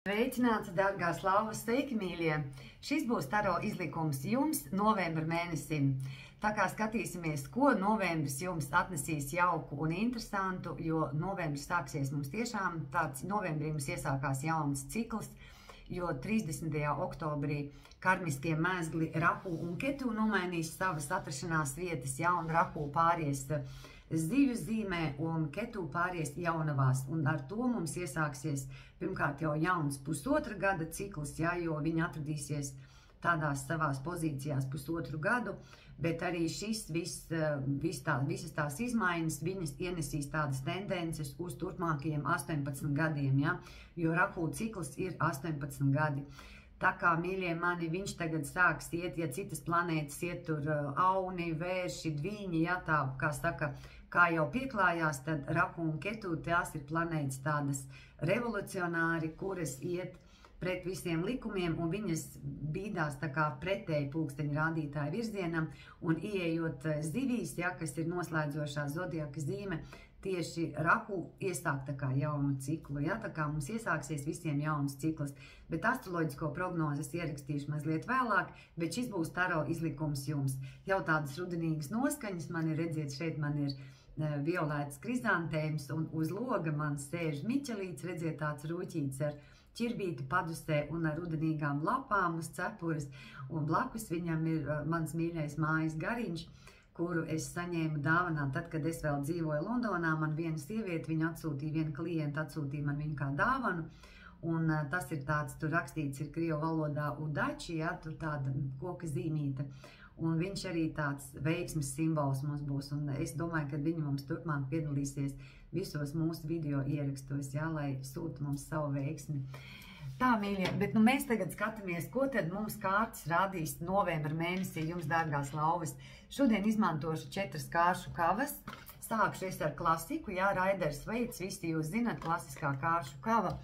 Sveicināti, dārgās lauvas, sveiki, mīļie! Šis būs taro izlikums jums novembra mēnesim. Tā kā skatīsimies, ko novembris jums atnesīs jauku un interesantu, jo novembris sāksies mums tiešām tāds, novembrī mums iesākās jauns cikls, jo 30. oktobrī karmiskie mēzgli Rahu un Ketu nomainīs savas atrašanās vietas, un Rahu pāries Zivju zīmē un Ketu pāries jaunavās, un ar to mums iesāksies pirmkārt jau jauns pusotra gada cikls, jo viņi atradīsies tādās savās pozīcijās pusotru gadu, bet arī visas tās izmaiņas, viņas ienesīs tādas tendences uz turpmākajiem 18 gadiem, jo Rahu cikls ir 18 gadi. Tā kā, mīļie mani, viņš tagad sāks iet, ja citas planētas iet tur auni, vērši, dvīņi, tā, kā saka, kā jau pieklājās, tad Rahu un Ketu tās ir planētas tādas revolucionāri, kuras iet pret visiem likumiem, un viņas bīdās tā kā pretēji pulksteņa rādītāja virzienam, un ieejot zivīs, kas ir noslēdzošā zodiaka zīme, tieši Rahu iesāk tā kā jaunu ciklu, tā kā mums iesāksies visiem jauns cikls, bet astroloģisko prognozes ierakstīšu mazliet vēlāk, bet šis būs taro izlikums jums. Jau tādas rudenīgas noskaņas man ir, redziet, šeit man ir violētas krizantēmas, un uz loga man sēž miķelīts, redziet, tāds rūķīts ar ķirbīti padusē un ar rudenīgām lapām uz cepures, un blakus viņam ir mans mīļais mājas gariņš, kuru es saņēmu dāvanā tad, kad es vēl dzīvoju Londonā. Man viena sieviete, viena klienta atsūtīja man viņu kā dāvanu, un tas ir tāds, tur rakstīts ir krievu valodā udači, tur tāda koka zīmīte, un viņš arī tāds veiksmes simbols mums būs, un es domāju, ka viņi mums turpmāk piedalīsies visos mūsu video ierakstos, lai sūta mums savu veiksmi. Tā, mīļie, bet mēs tagad skatāmies, ko tad mums kārtas rādīs novembra mēnesī jums, dārgās lauvas. Šodien izmantošu 4 kāršu kavas. Sākšu es ar klasiku, Raiders veids, visi jūs zinat, klasiskā kāršu kava.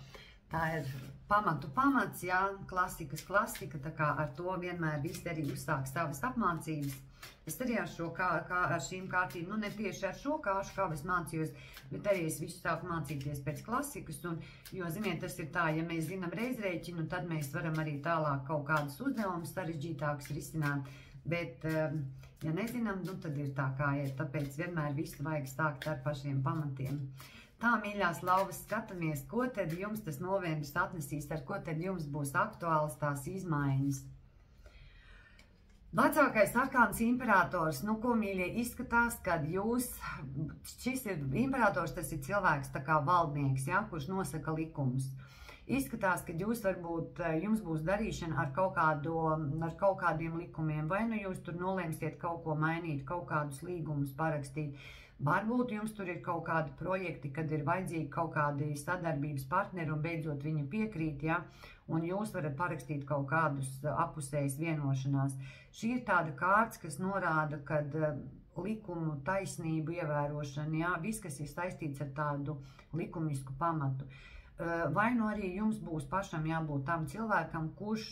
Tā ir pamatu pamats, klasikas klasika, tā kā ar to vienmēr visi arī uzsāk savas apmācības. Es arī ar šīm kārtīm, ne tieši ar šo kāršu kavu es mācījos, bet arī es visu sāku mācīties pēc klasikas, jo, ziniet, tas ir tā, ja mēs zinām reizrēķinu, tad mēs varam arī tālāk kaut kādus uzdevumus sarežģītākus risināt, bet, ja nezinām, tad ir tā kā ir, tāpēc vienmēr visu vajag sākt ar pašiem pamatiem. Tā, mīļās lauvas, skatāmies, ko tad jums tas novembris atnesīs, ar ko tad jums būs aktuāls tās izmaiņas. Vecākais arkāns imperators, ko, mīļie, izskatās, kad šis ir imperators, tas ir cilvēks tā kā valdnieks, kurš nosaka likumus. Izskatās, ka jums būs darīšana ar kaut kādiem likumiem, vai jūs tur nolēmsiet kaut ko mainīt, kaut kādus līgumus parakstīt. Varbūt jums tur ir kaut kādi projekti, kad ir vajadzīgi kaut kādi sadarbības partneri un beidzot viņi piekrīt, un jūs varat parakstīt kaut kādus apusējas vienošanās. Šī ir tāda kārts, kas norāda, kad likumu taisnību ievērošana, viss, kas ir saistīts ar tādu likumisku pamatu. Vai arī jums būs pašam jābūt tam cilvēkam, kurš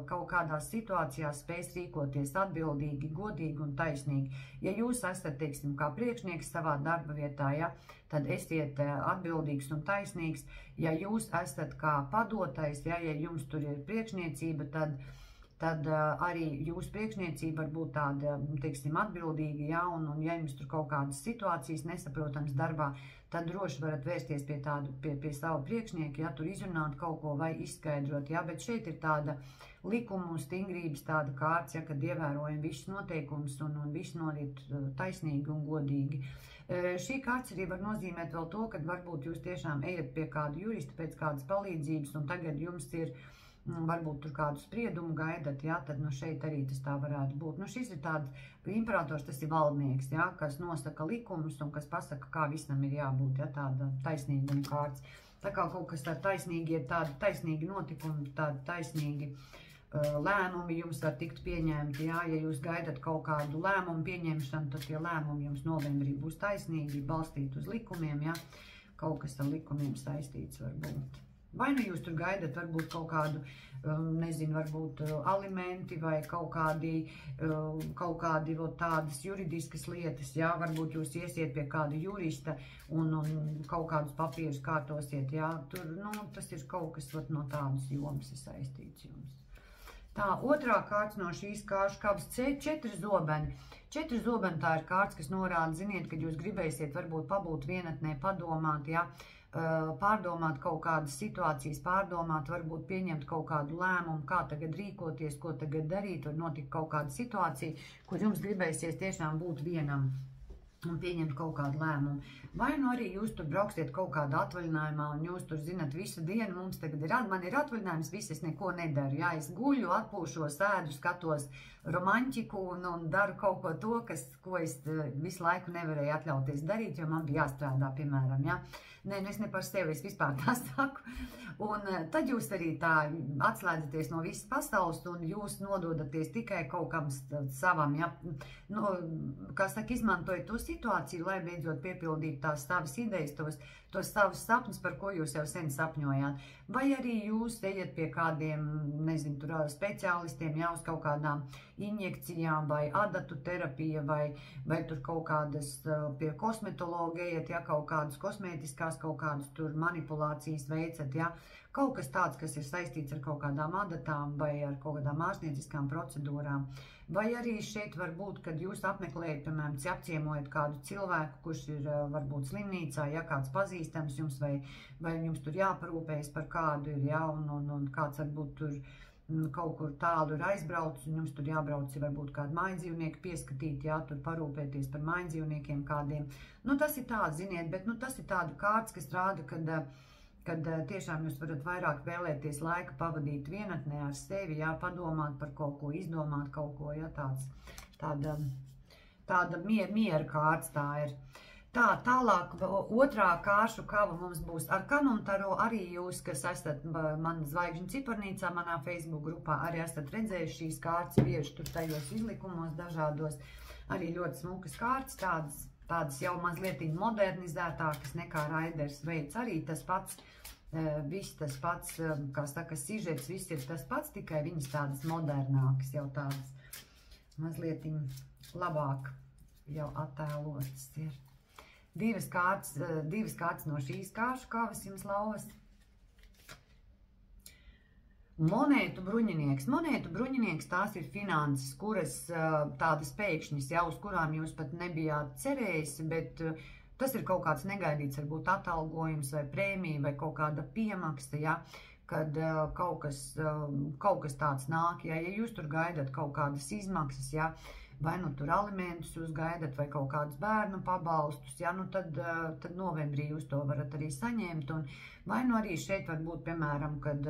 kaut kādās situācijās spēs rīkoties atbildīgi, godīgi un taisnīgi. Ja jūs esat, teiksim, kā priekšnieks savā darba vietā, tad esiet atbildīgs un taisnīgs. Ja jūs esat kā padotais, ja jums tur ir priekšniecība, tad arī jūsu priekšniecība var būt tāda, teiksim, atbildīga, un ja jums tur kaut kādas situācijas nesaprotams darbā, tad droši varat vērsties pie savu priekšnieku, tur izrunāt kaut ko vai izskaidrot, bet šeit ir tāda likumu stingrības tāda kārts, kad ievērojam visus noteikumus un viss norit taisnīgi un godīgi. Šī kārts arī var nozīmēt vēl to, ka varbūt jūs tiešām ejat pie kāda jurista pēc kādas palīdzības, un tagad jums ir varbūt tur kādu spriedumu gaidat, tad šeit arī tas tā varētu būt. Šis ir tāds imperators, tas ir valdnieks, kas nosaka likumus un kas pasaka, kā visam ir jābūt, tāda taisnīguma kārts. Tā kā kaut kas tāda taisnīgi ir tādi taisnīgi notikumi, tādi taisnīgi lēmumi jums var tikt pieņemti, ja jūs gaidat kaut kādu lēmumu pieņemšanu, tad tie lēmumi jums novembrī būs taisnīgi, balstīti uz likumiem, kaut kas ar likumiem saistīts var būt. Vai nu jūs tur gaidat varbūt kaut kādu, nezinu, varbūt alimenti vai kaut kādi tādas juridiskas lietas, jā, varbūt jūs iesiet pie kāda jurista un kaut kādus papīrus kārtosiet, jā, tur, nu, tas ir kaut kas no tādas jomas saistīts jums. Tā, otrā kārts no šīs kāršu kabas C4 zobeni. 4 zobeni tā ir kārts, kas norāda, ziniet, kad jūs gribēsiet varbūt pabūt vienatnē, padomāt, jā, pārdomāt kaut kādas situācijas, pārdomāt, varbūt pieņemt kaut kādu lēmumu, kā tagad rīkoties, ko tagad darīt, var notikt kaut kāda situācija, kur jums gribēsies tiešām būt vienam un pieņemt kaut kādu lēmumu. Vai nu arī jūs tur brauksiet kaut kādā atvaļinājumā un jūs tur zinat visu dienu, mums tagad man ir atvaļinājums, viss es neko nedaru, jā, es guļu, atpūšos, ēdu, skatos romantiku un daru kaut ko to, ko es visu laiku nevarēju atļauties darīt, jo man bija jāstrādā, piemēram, jā. Nē, es ne par sevi, es vispār tā saku. Un tad jūs arī tā atslēdzaties no visas pasaules un jūs nododaties tikai kaut kam savam, ja? Nu, kā saka, izmantojat to situāciju, lai beidzot piepildītu tās savas idejas, tos savus sapņus, par ko jūs jau sen sapņojāt. Vai arī jūs ejat pie kādiem, nezinu, tur speciālistiem, jā, uz kaut kādām injekcijām vai adatu terapija vai tur kaut kādas pie kosmetologa ejat, ja kaut kādas kosmētiskās, kaut kādas tur manipulācijas veicat, ja, kaut kas tāds, kas ir saistīts ar kaut kādām adatām vai ar kaut kādām ārstnieciskām procedūrām. Vai arī šeit var būt, kad jūs apmeklējat, piemēram, apciemojat kādu cilvēku, kurš ir varbūt slimnīcā, ja kāds pazīstams jums vai jums tur jāparūpējas par kādu ir, ja, un kāds varbūt tur kaut kur tālu ir aizbraucis, un jums tur jābrauc, varbūt kādu mājdzīvnieku pieskatīt, jā, tur parūpēties par mājdzīvniekiem kādiem. Nu, tas ir tāds, ziniet, bet, nu, tas ir tāda kārts, kas rāda, kad tiešām jūs varat vairāk vēlēties laika pavadīt vienatnē ar sevi, jā, padomāt par kaut ko, izdomāt kaut ko, jā, tāda miera kārts tā ir. Tā, tālāk otrā kāršu kava mums būs ar Kanumtaro. Arī jūs, kas esat man zvaigžņu ciparnīcā, manā Facebook grupā, arī esat redzējuši šīs kārtas bieži tur tajos izlikumos dažādos. Arī ļoti smukas kārtas, tādas jau mazliet modernizētākas nekā Raiders veids. Arī tas pats, viss tas pats, kā saka, sižets, viss ir tas pats, tikai viņas tādas modernākas, jau tādas mazliet labāk jau attēlotas ir. Divas kārtas no šīs kāršu kavas jums lauvas. Monētu bruņinieks. Monētu bruņinieks tās ir finanses, kuras tādas pēkšņas, jau uz kurām jūs pat nebijāt cerējis, bet tas ir kaut kāds negaidīts, varbūt atalgojums vai prēmija vai kaut kāda piemaksa, ja, kad kaut kas tāds nāk, ja jūs tur gaidat kaut kādas izmaksas, ja, vai nu tur alimentus jūs gaidat, vai kaut kādus bērnu pabalstus, ja, nu tad novembrī jūs to varat arī saņemt, un vai nu arī šeit var būt, piemēram, kad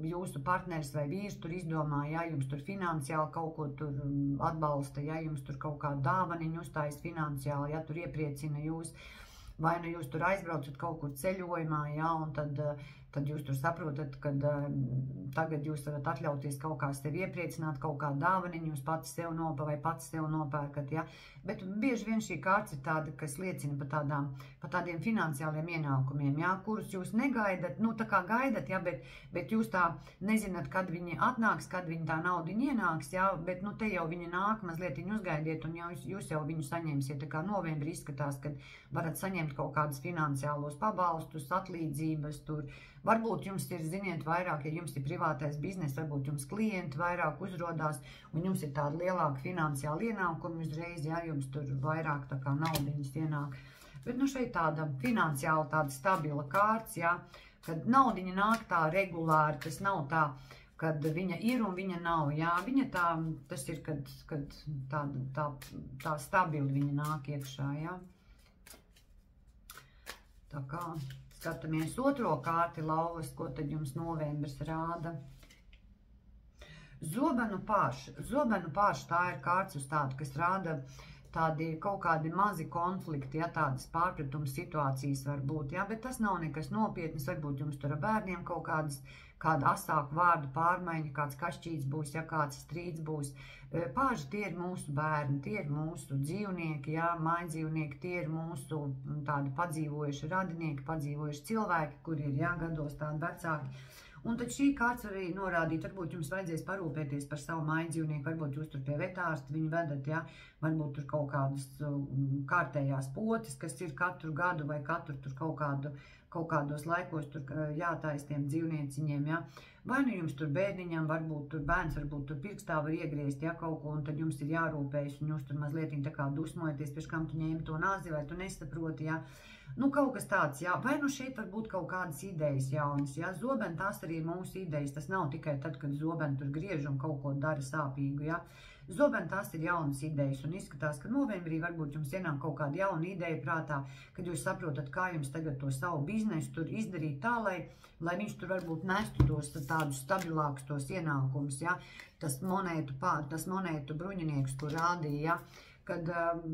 jūsu partneris vai vīrs tur izdomā, ja jums tur finansiāli kaut ko tur atbalsta, ja jums tur kaut kādu dāvaniņu uztājas finansiāli, ja tur iepriecina jūs, vai nu jūs tur aizbraucat kaut kur ceļojumā, ja, un tad jūs tur saprotat, ka tagad jūs varat atļauties kaut kā sevi iepriecināt, kaut kā dāvaniņu, jūs pati sev nopērkat, ja. Bet bieži vien šī kārts ir tāda, kas liecina par tādiem finansiāliem ienākumiem, ja, kurus jūs negaidat, nu tā kā gaidat, ja, bet jūs tā nezināt, kad viņi atnāks, kad viņi tā naudiņa ienāks, ja, bet nu te jau viņi nāk, mazliet viņi uzgaidiet, un jūs jau viņu saņemsiet, tā kā novembrī izskatās, kad varat saņemt kaut kādus finansiālos pabalstus, atlīdzības tur. Varbūt jums ir, ziniet, vairāk, ja jums ir privātais biznes, varbūt jums klienti vairāk uzrodās, un jums ir tāda lielāka finansiāla ienākuma uzreiz, ja jums tur vairāk tā kā naudiņas ienāk. Bet nu šeit tāda finansiāla, tāda stabila kārts, ja, kad naudiņa nāk tā regulāri, tas nav tā, kad viņa ir un viņa nav, jā, viņa tā, tas ir, kad tā stabili viņa nāk iekšā, jā. Tā kā skatāmies otro kārti lauvas, ko tad jums novembris rāda. Zobenu pārš. Zobenu pārš tā ir kārts uz tādu, kas rāda tādi kaut kādi mazi konflikti, ja tādas pārpratuma situācijas var būt, ja, bet tas nav nekas nopietnas, varbūt jums tur ar bērniem kaut kāda asāku vārdu pārmaiņa, kāds kašķīts būs, ja kāds strīds būs. Pāži tie ir mūsu bērni, tie ir mūsu dzīvnieki, ja, mājdzīvnieki, tie ir mūsu tādi padzīvojuši radinieki, padzīvojuši cilvēki, kuri ir, ja, gados tādi vecāki. Un tad šī kārts var arī norādīt, varbūt jums vajadzēs parūpēties par savu mājdzīvnieku, varbūt jūs tur pie vetārsta viņu vedat, ja, varbūt tur kaut kādas kārtējās potes, kas ir katru gadu vai katru tur kaut kādos laikos tur jātais tiem dzīvnieciņiem, ja. Vai nu jums tur bērniņam, varbūt tur bērns, varbūt tur pirkstā var iegriezt, ja, kaut ko, un tad jums ir jārūpējas, un jūs tur mazliet tā kā dusmojaties, pēc kam tu ņēmi to nāzi, vai tu nesaproti, ja. Nu, kaut kas tāds, jā, vai nu šeit var būt kaut kādas idejas jaunas, jā, zobeni tās arī ir mūsu idejas, tas nav tikai tad, kad zobeni tur griež un kaut ko dara sāpīgu, jā. Zobeni tās ir jaunas idejas un izskatās, ka novembrī varbūt jums ienāk kaut kāda jauna ideja prātā, kad jūs saprotat, kā jums tagad to savu biznesu tur izdarīt tā, lai viņš tur varbūt nestu tos tādus stabilākus tos ienākumus, jā, tas monētu bruņinieks, kur rādīja, jā. Kad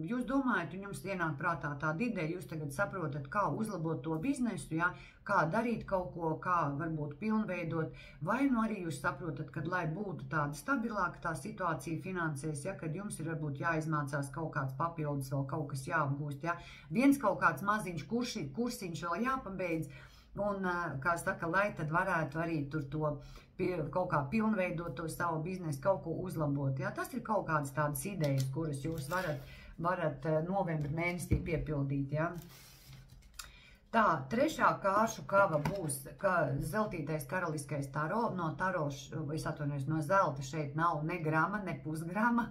jūs domājat, un jums ienāk prātā tāda ideja, jūs tagad saprotat, kā uzlabot to biznesu, ja, kā darīt kaut ko, kā varbūt pilnveidot, vai nu arī jūs saprotat, kad lai būtu tāda stabilāka tā situācija finansēs, ja, kad jums ir varbūt jāizmācās kaut kāds papildus, vēl kaut kas jāapgūst, ja, viens kaut kāds maziņš kursiņš vēl jāpabeidz, un, kā saka, lai tad varētu arī tur to kaut kā pilnveidot to savu biznesu, kaut ko uzlabot. Ja? Tas ir kaut kādas tādas idejas, kuras jūs varat novembra mēnesī piepildīt. Ja? Tā, trešā kāršu kava būs zeltītais karaliskais taro. No taro, es atvainojos, no zelta šeit nav ne grama, ne pusgrama.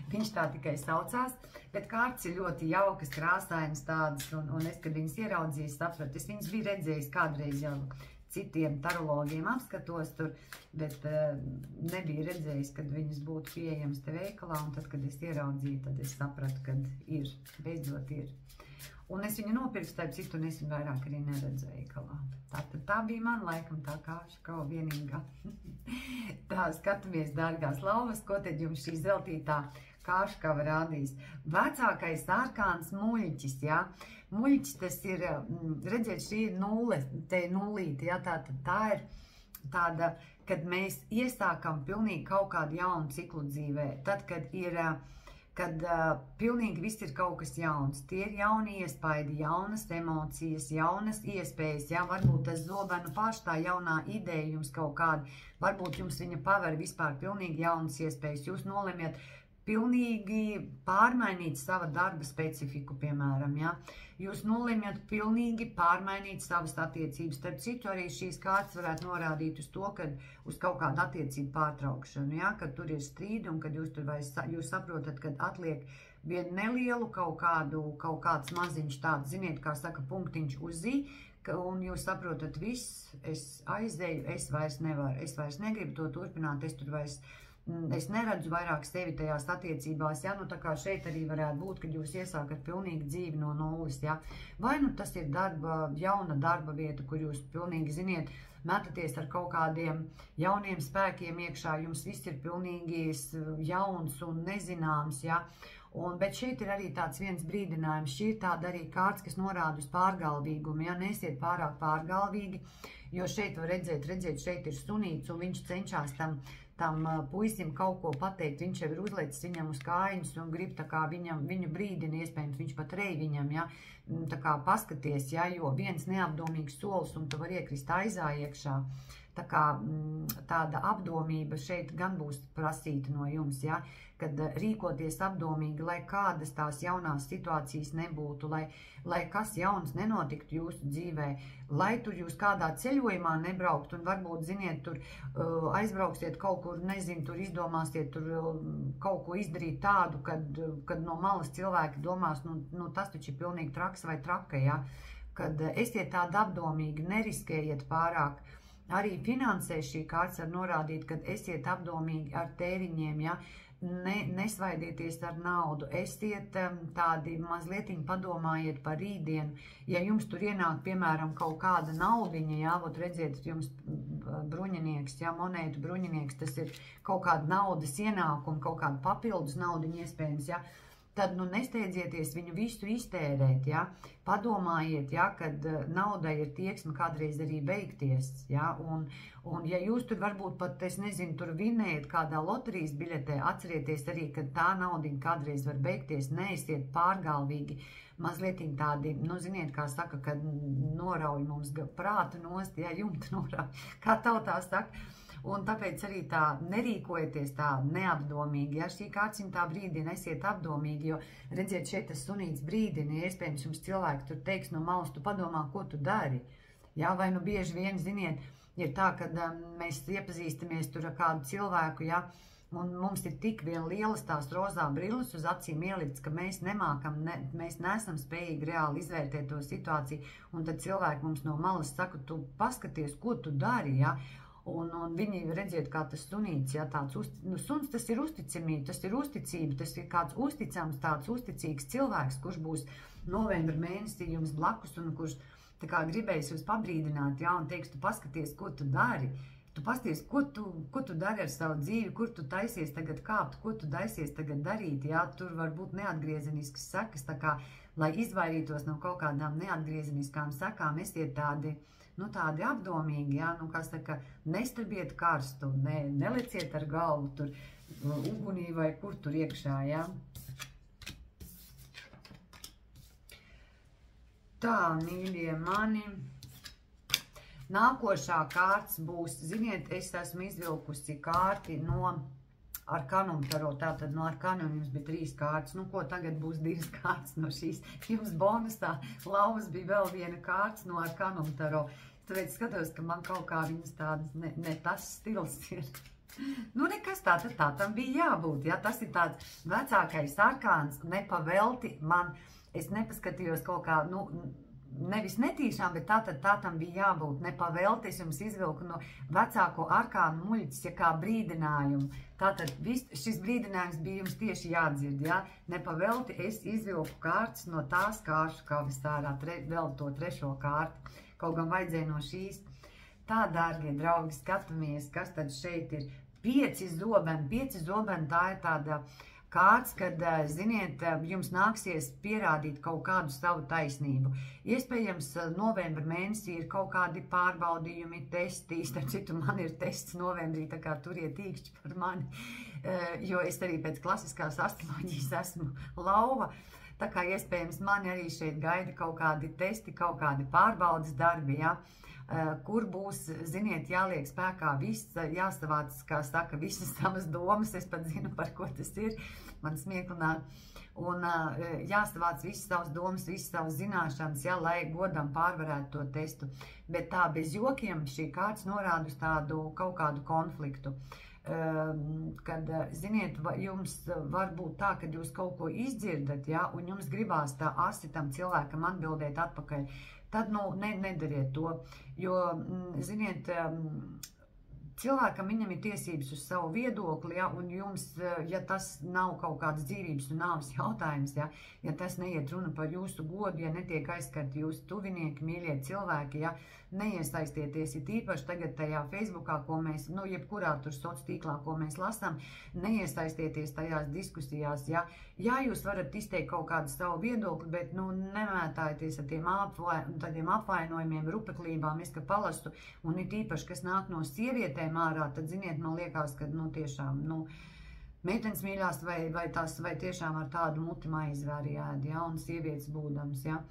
Viņš tā tikai saucās. Bet kārtas ir ļoti jaukas, krāsainas tādas, un es, kad viņas ieraudzīju, sapratu, es viņas biju redzējis kādreiz jau citiem tarologiem apskatos tur, bet nebija redzējis, kad viņas būtu pieejamas te veikalā, un tad, kad es ieraudzīju, tad es sapratu, kad ir, beidzot ir. Un es viņu nopirku, starp citu, un es viņu vairāk arī neredzu veikalā. Tā bija man laikam tā kārša kaut vienīgā. Tā, skatāmies, dārgās lauvas, ko tad jums šī zeltītā kārša kava rādīs. Vecākais arkāns muļķis, ja. Muļķis tas ir, redziet, šī ir nulle, te ir nullīte, ja, tā ir tāda, kad mēs iesākam pilnīgi kaut kādu jaunu ciklu dzīvē, tad, kad pilnīgi viss ir kaut kas jauns, tie ir jauni iespaidi, jaunas emocijas, jaunas iespējas, ja, varbūt tas zobenu paši tā jaunā ideja jums kaut kāda, varbūt jums viņa paver vispār pilnīgi jaunas iespējas, jūs nolemjat pilnīgi pārmainīt sava darba specifiku, piemēram, ja? Jūs nolemjat pilnīgi pārmainīt savas attiecības. Starp citu, arī šīs kārtas varētu norādīt uz to, kad uz kaut kādu attiecību pārtraukšanu, ja? Kad tur ir strīdi un kad jūs saprotat, kad atliek vienu nelielu kaut kāds maziņš tāds, ziniet, kā saka, punktiņš uz zi, un jūs saprotat, viss, es aizēju, es vairs nevaru, es vairs negribu to turpināt, es neredzu vairāk sevi tajās attiecībās, ja, nu tā kā šeit arī varētu būt, kad jūs iesākat pilnīgi dzīvi no nulles, ja, vai nu tas ir jauna darba vieta, kur jūs pilnīgi, ziniet, metaties ar kaut kādiem jauniem spēkiem iekšā, jums viss ir pilnīgi jauns un nezināms, ja, bet šeit ir arī tāds viens brīdinājums, šī ir tāda arī kārts, kas norāda uz pārgalvīgumu, ja, nesiet pārāk pārgalvīgi, jo šeit var redzēt, šeit ir sunīts un viņš cenšas tam puisim kaut ko pateikt, viņš jau ir uzlicis viņam uz kājiņas un grib tā kā viņu brīdina, iespējams, viņš pat rej viņam, ja, tā kā paskaties, ja, jo viens neapdomīgs solis un tu var iekrist aizā iekšā, tā kā tāda apdomība šeit gan būs prasīta no jums, ja, kad rīkoties apdomīgi, lai kādas tās jaunās situācijas nebūtu, lai kas jauns nenotiktu jūsu dzīvē, lai tur jūs kādā ceļojumā nebraukt un varbūt, ziniet, tur aizbrauksiet kaut kur, nezinu, tur izdomāsiet tur kaut ko izdarīt tādu, kad no malas cilvēki domās, nu tas taču ir pilnīgi traks vai traka, ja, kad esiet tādi apdomīgi, neriskējiet pārāk. Arī finansē šī kārts var norādīt, kad esiet apdomīgi ar tēriņiem, ja, nesvaidieties ar naudu, esiet tādi mazlietiņi padomājiet par rītdienu, ja jums tur ienāk, piemēram, kaut kāda naudiņa, jā, vot redziet, jums bruņinieks, jā, monētu bruņinieks, tas ir kaut kāda naudas ienākuma, kaut kāda papildus naudiņa iespējams, jā, tad nesteidzieties viņu visu iztērēt, ja? Padomājiet, ja, kad naudai ir tieksme kādreiz arī beigties, ja? Un ja jūs tur varbūt pat, es nezinu, tur vinējat kādā loterijas biļetē, atcerieties arī, ka tā naudiņa kādreiz var beigties, neesiet pārgalvīgi, mazliet tādi, ziniet, kā saka, kad norauj mums prātu nost, ja, jumtu norauj, kā tautā saka. Un tāpēc arī tā nerīkojieties tā neapdomīgi, ja šī kārtsimtā brīdina esiet apdomīgi, jo redziet, šeit tas sunīts brīdina, ja iespējams jums cilvēki tur teiks no malas, tu padomā, ko tu dari. Ja, vai bieži vien, ziniet, ir tā, kad mēs iepazīstamies tur ar kādu cilvēku, ja, un mums ir tik vien lielas tās rozā brilles uz acīm ielikts, ka mēs nemākam, mēs neesam spējīgi reāli izvērtēt to situāciju, un tad cilvēki mums no malas saka, tu paskaties, ko tu dari, ja, un viņi redziet, kā tas sunīts, ja, tāds, suns tas ir uzticamība, tas ir uzticība, tas ir kāds uzticams, tāds uzticīgs cilvēks, kurš būs novembra mēnesī jums blakus un kurš tā kā gribēs jūs pabrīdināt, ja, un teiks, tu paskaties, ko tu dari. Tu pasties, ko tu dari ar savu dzīvi, kur tu taisies tagad kāpt, ko tu taisies tagad darīt, jā, tur var būt neatgriezeniskas sekas, tā kā, lai izvairītos no kaut kādām neatgriezeniskām sekām, esiet tādi, tādi apdomīgi, jā, kā saka, nestrabiet karstu, neleciet ar galvu tur ugunī vai kur tur iekšā, jā. Tā, mīļie mani. Nākošā kārts būs, ziniet, es esmu izvilkusi kārti no Arkanum tarot, tātad no Arkanum jums bija 3 kārtas, ko tagad būs 2 kārtas no šīs, jums bonusā lauvas bija vēl viena kārts no Arkanum tarot, tāpēc skatos, ka man kaut kā viņas tādas, ne tas stils ir. Nekas tā tam bija jābūt, ja, tas ir tāds vecākais arkāns, nepavelti man, es nepaskatījos kaut kā, nevis netīšām, bet tā tam bija jābūt. Nepavelti, es jums izvilku no vecāko arkānu muļķis, ja kā brīdinājumu. Tātad šis brīdinājums bija jums tieši jādzird, ja? Nepavelti es izvilku kārtas no tās kāršu kavis ārā, vēl to 3. kārtu. Kaut gan vajadzēja no šīs. Tā, dārgie draugi, skatāmies, kas tad šeit ir. 5 zobeni. 5 zobeni, tā ir tāda kārts, kad, ziniet, jums nāksies pierādīt kaut kādu savu taisnību. Iespējams, novembra mēnesī ir kaut kādi pārbaudījumi, testi, starp citu, man ir tests novembrī, tā kā turiet īkšķi par mani, jo es arī pēc klasiskās astroloģijas esmu lauva, tā kā iespējams mani arī šeit gaida kaut kādi testi, kaut kādi pārbaudas darbi, ja? Kur būs, ziniet, jāliek spēkā viss, jāsavāc, kā saka, visas savas domas, es pat zinu, par ko tas ir, man smieklināt, un jāsavāc visas savas domas, visas savas zināšanas, ja, lai godam pārvarētu to testu. Bet tā, bez jokiem šī kārts norāda uz tādu kaut kādu konfliktu. Kad, ziniet, jums var būt tā, kad jūs kaut ko izdzirdat, ja, un jums gribās tā asi tam cilvēkam atbildēt atpakaļ, tad, nedariet to, jo, ziniet, cilvēkam viņam ir tiesības uz savu viedokli, ja, un jums, ja tas nav kaut kāds dzīvības un nāves jautājums, ja tas neiet runa par jūsu godu, ja netiek aizskarti jūsu tuvinieki, mīļie cilvēki, ja, neiesaistieties, ir īpaši tagad tajā Facebookā, ko mēs, jebkurā tur soc tīklā, ko mēs lasām, neiesaistieties tajās diskusijās, ja jūs varat izteikt kaut kādu savu viedokli, bet, nemētājieties ar tādiem apvainojumiem, rupeklībām, es, ka palastu, un ir īpaši, kas nāk no sievietēm ārā, tad, ziniet, man liekas, ka, tiešām, meitenes mīļās vai tiešām ar tādu muti maizi var jāēd, ja, un sievietes būdams, ja.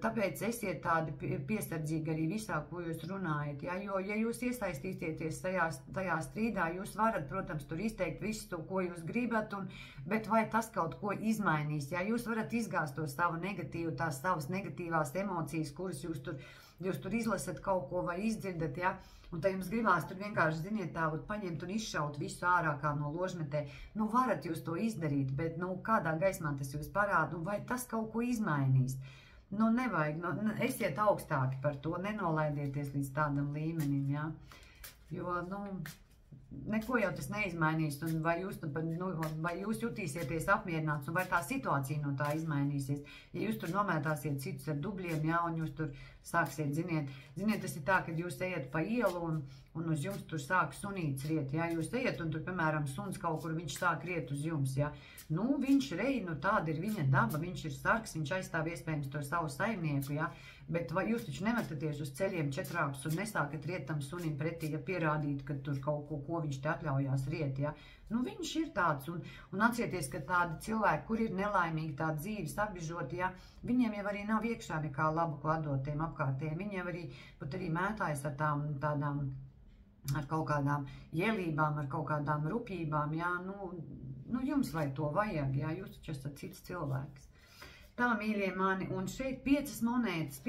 Tāpēc esiet tādi piesardzīgi arī visā, ko jūs runājat, ja, jo, ja jūs iesaistīsieties tajā strīdā, jūs varat, protams, tur izteikt visu to, ko jūs gribat, bet vai tas kaut ko izmainīs, ja, jūs varat izgāzt to savu negatīvu, tās savas negatīvās emocijas, kuras jūs tur izlasat kaut ko vai izdzirdat, ja, un tad jums gribās tur vienkārši, ziniet, tā, paņemt un izšaut visu ārā kā no ložmetē, varat jūs to izdarīt, bet, kādā gaismā tas jūs parāda, vai tas kaut ko izmainīs. Nevajag, esiet augstāki par to, nenolaidieties līdz tādam līmenim, ja, jo, neko jau tas neizmainīs, un vai jūs jutīsieties apmierināts, un vai tā situācija no tā izmainīsies. Ja jūs tur nomētāsiet citus ar dubļiem, jā, un jūs tur sāksiet, ziniet, tas ir tā, kad jūs ejat pa ielu, un uz jums tur sāk sunīts riet, jā, jūs ejat, un tur, piemēram, suns kaut kur, viņš sāk riet uz jums, jā. Nu, viņš rej, nu, tāda ir viņa daba, viņš ir sargs, viņš aizstāv iespējams to savu saimnieku, jā, bet vai jūs taču nemetaties uz ceļiem četrāpus un nesākat riet tam sunim pretī, ja pierādīt, ka tur kaut ko viņš te atļaujās riet, jā. Nu, viņš ir tāds, un atcieties, ka tādi cilvēki, kur ir nelaimīgi, tā dzīves apbižoti, jā, viņiem jau arī nav iekšā nekā labu kladotiem apkārtiem, viņi jau arī pat arī mētājas ar tādām, ar kaut kādām ielībām, ar kaut kādām rupjībām, jā, nu jums vai to vajag, jā, jūs taču esat cits cilvēks. Tā, mīļie mani, un šeit 5 monētas,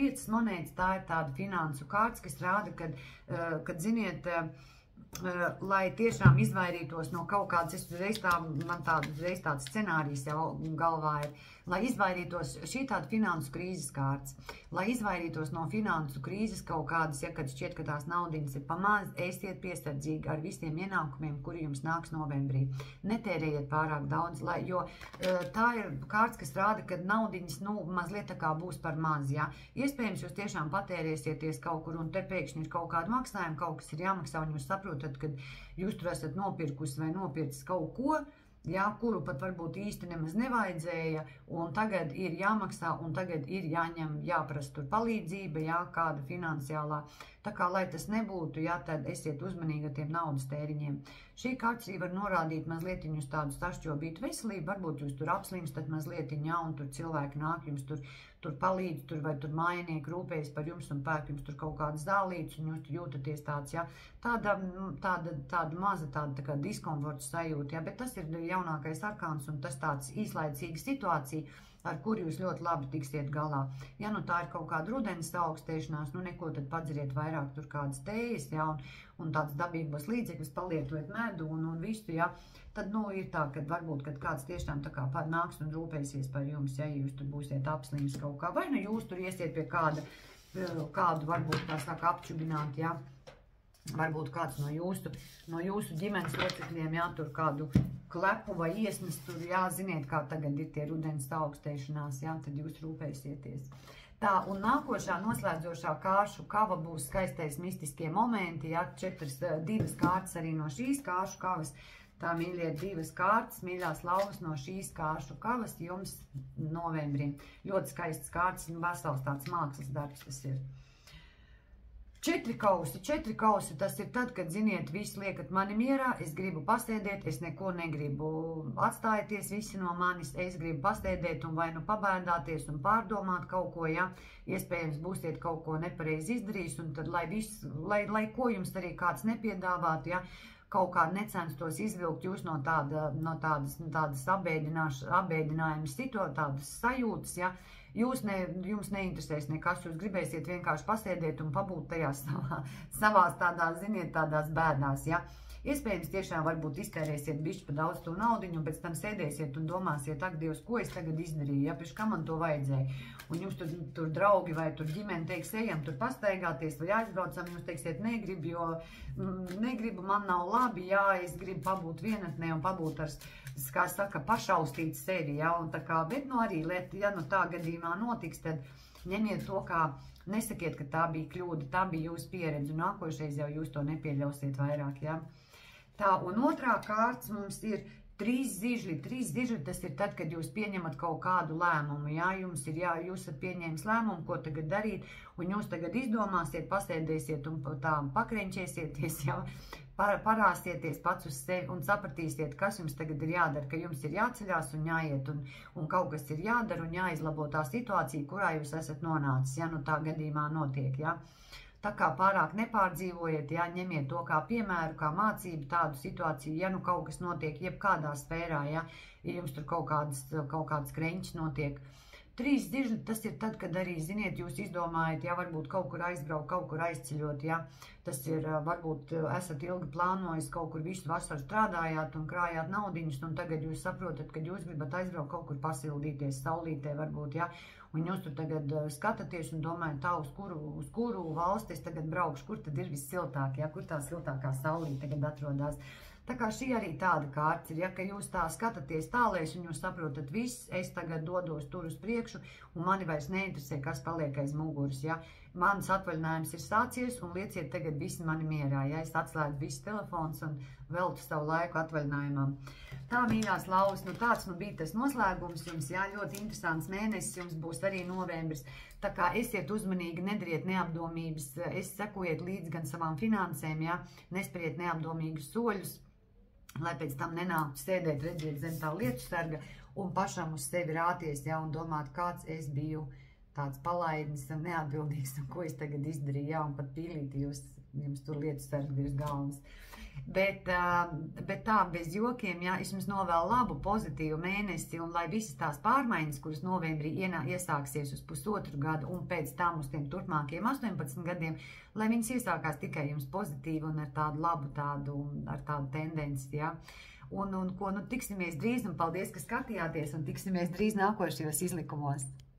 tā ir tāda finansu kārts, kas rāda, kad ziniet, lai tiešām izvairītos no kaut kādas, man tāds scenārijs jau galvā ir, lai izvairītos, šī tāda finansu krīzes kārts, lai izvairītos no finansu krīzes kaut kādas, ja kad šķiet, ka tās naudiņas ir pamaz, esiet piesardzīgi ar visiem ienākumiem, kuri jums nāks novembrī. Netērējiet pārāk daudz, jo tā ir kārts, kas rāda, ka naudiņas, mazliet tā kā būs par maz, jā. Iespējams, jūs tiešām patērēsieties kaut kur, un te pēkšņi ir kaut kāda maksājuma, kaut kas ir jāmaksā, un jūs saprotat, kad jūs tur esat nopirkusi vai nopircis kaut ko, jā, kuru pat varbūt īsti nemaz nevajadzēja, un tagad ir jāmaksā, un tagad ir jāprasa tur palīdzība, jā, kāda finansiālā. Tā kā, lai tas nebūtu, jā, tad esiet uzmanīgi ar tiem naudas tēriņiem. Šī kārts arī var norādīt mazliet uz tādu sašķobītu veselību, varbūt jūs tur apslimstat mazliet, jā, un tur cilvēki nāk jums tur palīdz, vai tur mājinieki rūpējas par jums un pērk jums tur kaut kādas zālītes, un jūs tur jūtaties tāds, jā, tāda maza tāda tā kā diskomforta sajūta, jā, bet tas ir jaunākais arkāns, un tas tāds īslaicīga situācija, ar kuru jūs ļoti labi tiksiet galā. Ja nu tā ir kaut kāda rudens augstēšanās, nu neko tad padzeriet vairāk tur kādas tējas, jā, un tāds dabīgos līdzekļus, palietojiet medu un visu, jā. Tad, ir tā, ka varbūt, kad kāds tiešām tā kā nāks un rūpēsies par jums, ja jūs tur būsiet apslims kaut kā, vai nu jūs tur iesiet pie kādu varbūt, tā saka, apčubināt, jā. Varbūt kāds no jūsu ģimenes locekļiem, jā, tur kādu klepu vai iesnes, tur, jā, ziniet, kā tagad ir tie rudens augstēšanās, jā, tad jūs rūpēsieties. Tā, un nākošā noslēdzošā kāršu kava būs skaistais mistiskie momenti, jā, 2 kārtas arī no šīs kāršu kavas. Tā, mīļie, 2 kārtas, mīļās lauvas no šīs kāršu kavas jums novembrī. Ļoti skaists kārtas, vesels tāds mākslas darbs tas ir. 4 kausi, tas ir tad, kad, ziniet, visi liekat mani mierā, es gribu pasēdēt, es neko negribu, atstājieties visi no manis, es gribu pasēdēt un vai nu pabēdāties un pārdomāt kaut ko, ja, iespējams būsiet kaut ko nepareizi izdarījis, un tad, lai ko jums arī kāds nepiedāvātu, ja, kaut kā necenstos izvilkt jūs no tādas abēdinājumas tādas sajūtas, ja, jums neinteresēs nekas, jūs gribēsiet vienkārši pasēdēt un pabūt tajās savās tādās, ziniet, tādās bēdās, ja. Iespējams, tiešām varbūt izkērēsiet bišķi pa daudz to naudiņu, un pēc tam sēdēsiet un domāsiet, ak, Dievs, ko es tagad izdarīju, ja, pēc kā man to vajadzēja. Un jums tur draugi vai tur ģimeni teiks, ejam tur pastaigāties vai aizbraucam, jūs teiksiet, negribu, man nav labi, jā, es gribu pabūt vienatnē un pabūt ar, kā saka, pašaustīt sevi, jā, un tā kā, bet arī, ja tā gadījumā notiks, tad ņemiet to kā, nesakiet, ka tā bija kļūda, tā bija jūsu pieredze, un nākošais jau jūs to nepieļausiet vairāk, jā. Tā, un otrā kārts mums ir 3 zižļi. 3 zižļi tas ir tad, kad jūs pieņemat kaut kādu lēmumu, jā, jūs esat pieņēmis lēmumu, ko tagad darīt, un jūs tagad izdomāsiet, pasēdēsiet un tā pakreņķēsieties, jā, parāsieties pats uz sevi un sapratīsiet, kas jums tagad ir jādara, ka jums ir jāceļās un jāiet, un kaut kas ir jādara un jāizlabo tā situācija, kurā jūs esat nonācis, ja nu tā gadījumā notiek, jā. Tā kā pārāk nepārdzīvojiet, jā, ņemiet to kā piemēru, kā mācību tādu situāciju, ja nu kaut kas notiek jebkādā sfērā, jā, ja jums tur kaut kādas kreņķis notiek. 3 zirņi, tas ir tad, kad arī, ziniet, jūs izdomājat, ja varbūt kaut kur aizbraukt, kaut kur aizceļot, ja tas ir, varbūt esat ilgi plānojis, kaut kur visu vasaru strādājāt un krājāt naudiņus, un tagad jūs saprotat, kad jūs gribat aizbraukt kaut kur pasildīties saulītē, varbūt, ja, un jūs tur tagad skatāties un domājat, tā, uz kuru valsti es tagad braukšu, kur tad ir vissiltāk, ja, kur tā siltākā saulīte tagad atrodas. Tā kā šī arī tāda kārts ir, ja, ka jūs tā skatāties tālēs un jūs saprotat viss, es tagad dodos tur uz priekšu un mani vairs neinteresē, kas paliek aiz muguras, ja. Mans atvaļinājums ir sācies un lieciet tagad visi mani mierā, ja, es atslēdzu visus telefons un veltu savu laiku atvaļinājumam. Tā, mīļās lauvas, nu tāds nu bija tas noslēgums jums, jā, ļoti interesants mēnesis, jums būs arī novembris, tā kā esiet uzmanīgi, nedariet neapdomības, sekojiet līdz gan savām finansēm, jā, nespēriet neapdomīgus soļus, lai pēc tam nenāktu sēdēt, redziet zem tā lietu sarga un pašam uz sevi rāties, ja, un domāt, kāds es biju tāds palaidnis un neatbildīgs, un ko es tagad izdarīju, ja, un pat pīlīti jums tur lietu sarga virs galvas. Bet tā, bez jokiem, ja, es jums novēlu labu, pozitīvu mēnesi, un lai visas tās pārmaiņas, kuras novembrī iesāksies uz pusotru gadu, un pēc tam uz tiem turpmākajiem 18 gadiem, lai viņas iesākās tikai jums pozitīvi un ar tādu labu, ar tādu tendenci, ja. Un ko, nu, tiksimies drīz, un paldies, ka skatījāties, un tiksimies drīz nākošajos izlikumos.